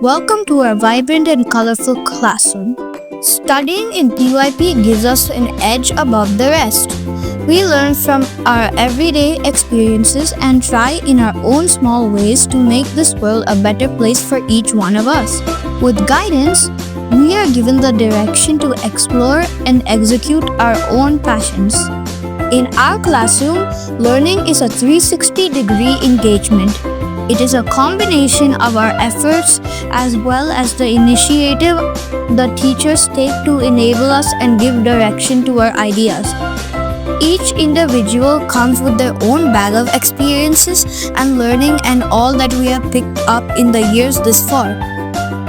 Welcome to our vibrant and colorful classroom. Studying in PYP gives us an edge above the rest. We learn from our everyday experiences and try in our own small ways to make this world a better place for each one of us. With guidance, we are given the direction to explore and execute our own passions. In our classroom, learning is a 360-degree engagement. It is a combination of our efforts as well as the initiative the teachers take to enable us and give direction to our ideas. Each individual comes with their own bag of experiences and learning and all that we have picked up in the years this far.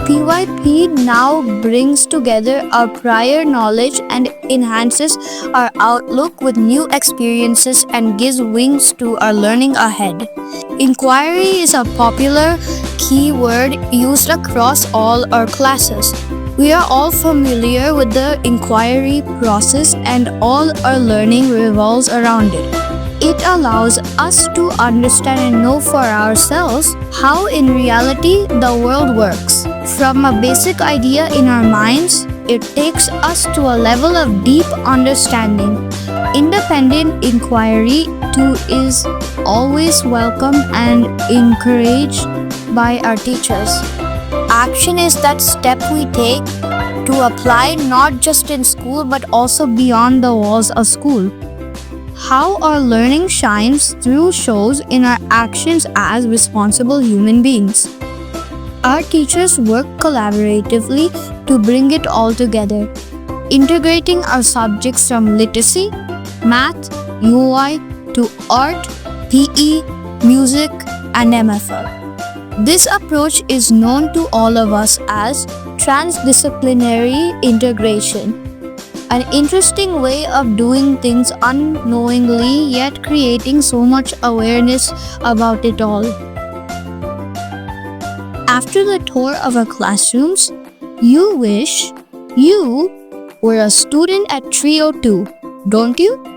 PYP now brings together our prior knowledge and enhances our outlook with new experiences and gives wings to our learning ahead. Inquiry is a popular keyword used across all our classes. We are all familiar with the inquiry process and all our learning revolves around it. It allows us to understand and know for ourselves how in reality the world works. From a basic idea in our minds, it takes us to a level of deep understanding. Independent inquiry too is always welcome and encouraged by our teachers. Action is that step we take to apply not just in school but also beyond the walls of school. How our learning shines through shows in our actions as responsible human beings. Our teachers work collaboratively to bring it all together, integrating our subjects from literacy, math, UI to art, PE, music, and MFL. This approach is known to all of us as transdisciplinary integration, an interesting way of doing things unknowingly yet creating so much awareness about it all. After the tour of our classrooms, you wish you were a student at 302, don't you?